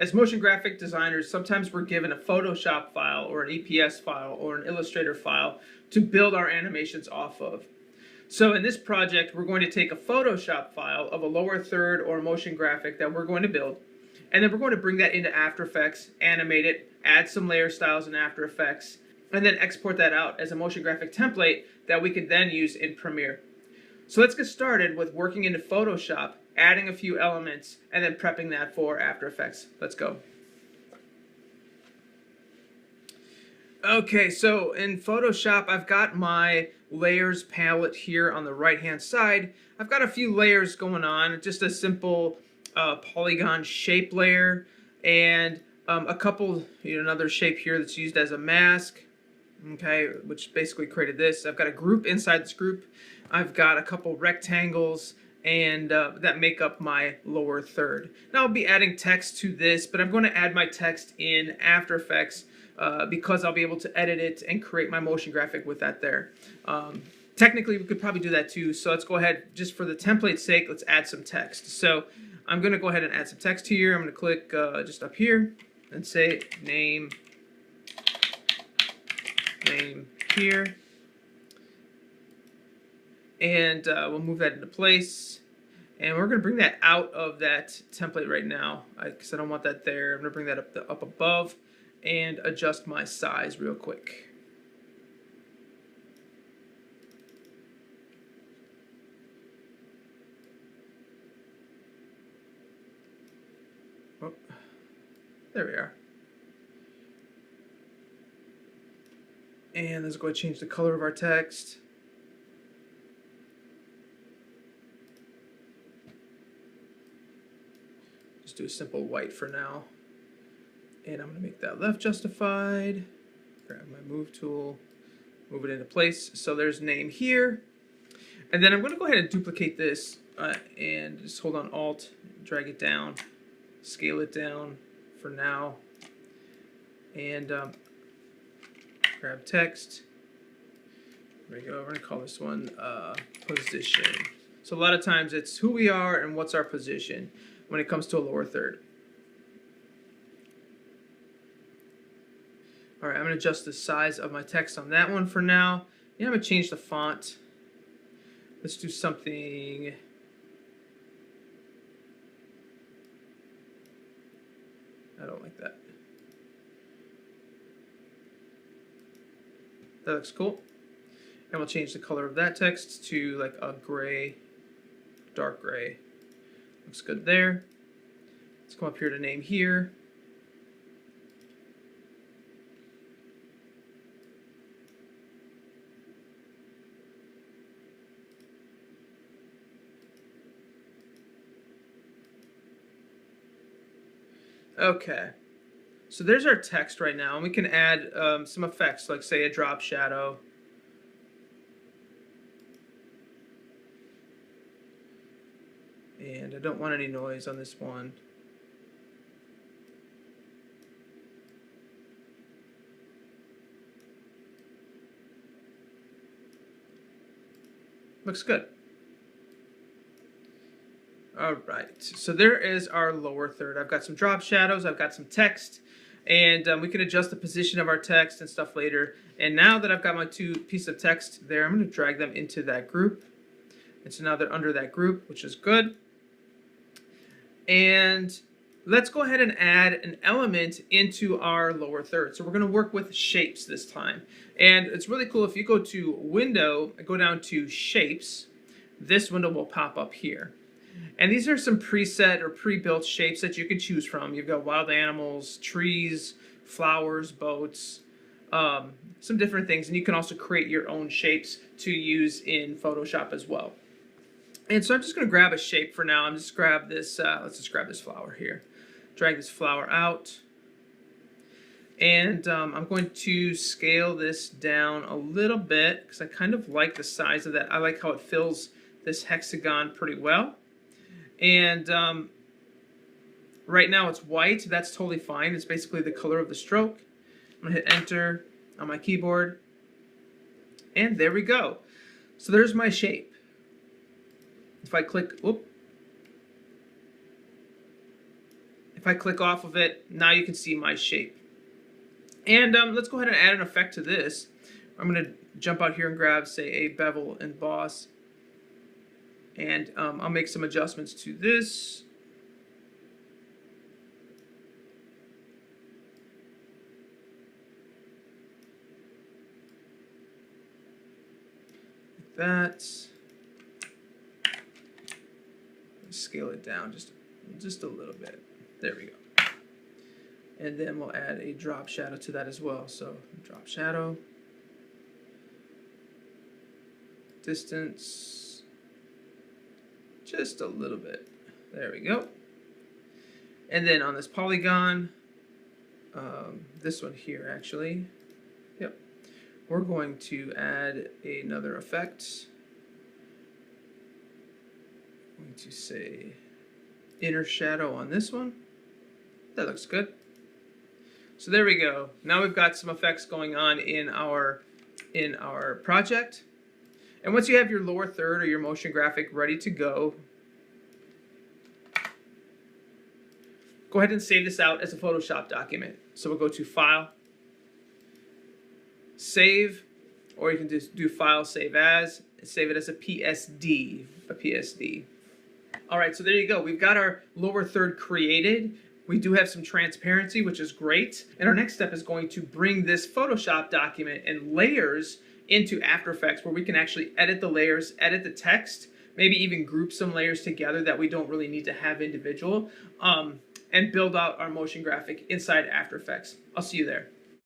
as motion graphic designers, sometimes we're given a Photoshop file or an EPS file or an Illustrator file to build our animations off of. So in this project, we're going to take a Photoshop file of a lower third or motion graphic that we're going to build, and then we're going to bring that into After Effects, animate it, add some layer styles in After Effects, and then export that out as a motion graphic template that we can then use in Premiere. So let's get started with working into Photoshop, adding a few elements, and then prepping that for After Effects. Let's go. Okay, so in Photoshop, I've got my layers palette here on the right-hand side. I've got a few layers going on, just a simple polygon shape layer, and a couple, another shape here that's used as a mask, okay, which basically created this. I've got a group inside this group. I've got a couple rectangles, and that make up my lower third. Now I'll be adding text to this, but I'm going to add my text in After Effects because I'll be able to edit it and create my motion graphic with that there. Technically, we could probably do that too, so let's go ahead, just for the template's sake, let's add some text. So I'm going to go ahead and add some text here. I'm going to click just up here and say name here. And we'll move that into place. And we're going to bring that out of that template right now because I don't want that there. I'm going to bring that up above and adjust my size real quick. Oh, there we are. And let's go ahead and change the color of our text. Just do a simple white for now. And I'm going to make that left justified. Grab my move tool, move it into place. So there's name here. And then I'm going to go ahead and duplicate this and just hold on Alt, drag it down, scale it down for now. And grab text. There we go. We're going to call this one position. So a lot of times it's who we are and what's our position when it comes to a lower third. All right, I'm going to adjust the size of my text on that one for now. Yeah, I'm going to change the font. Let's do something. I don't like that. That looks cool. And we'll change the color of that text to like a gray, dark gray. Looks good there. Let's come up here to name here. Okay, so there's our text right now, and we can add some effects, like say a drop shadow. And I don't want any noise on this one. Looks good. All right, so there is our lower third. I've got some drop shadows, I've got some text, and we can adjust the position of our text and stuff later. And now that I've got my two pieces of text there, I'm going to drag them into that group. And so now they're under that group, which is good. And let's go ahead and add an element into our lower third. So we're going to work with shapes this time. And it's really cool if you go to Window, go down to Shapes, this window will pop up here. And these are some preset or pre-built shapes that you can choose from. You've got wild animals, trees, flowers, boats, some different things. And you can also create your own shapes to use in Photoshop as well. And so I'm just going to grab a shape for now. I'm just grab this, let's just grab this flower here. Drag this flower out. And I'm going to scale this down a little bit because I kind of like the size of that. I like how it fills this hexagon pretty well. And right now it's white. That's totally fine. It's basically the color of the stroke. I'm going to hit Enter on my keyboard. And there we go. So there's my shape. If I click, whoop, If I click off of it, now you can see my shape. And let's go ahead and add an effect to this. I'm going to jump out here and grab, say, a bevel emboss. And I'll make some adjustments to this. Like that. Scale it down just a little bit. There we go. And then we'll add a drop shadow to that as well. So drop shadow, distance, just a little bit. There we go. And then on this polygon, this one here actually, yep, we're going to add another effect. I'm going to say inner shadow on this one. That looks good. So there we go. Now we've got some effects going on in our project. And once you have your lower third or your motion graphic ready to go ahead and save this out as a Photoshop document. So we'll go to File, Save, or you can just do File, Save As, and save it as a PSD. All right, so there you go. We've got our lower third created. We do have some transparency, which is great. And our next step is going to bring this Photoshop document and layers into After Effects, where we can actually edit the layers, edit the text, maybe even group some layers together that we don't really need to have individual, and build out our motion graphic inside After Effects. I'll see you there.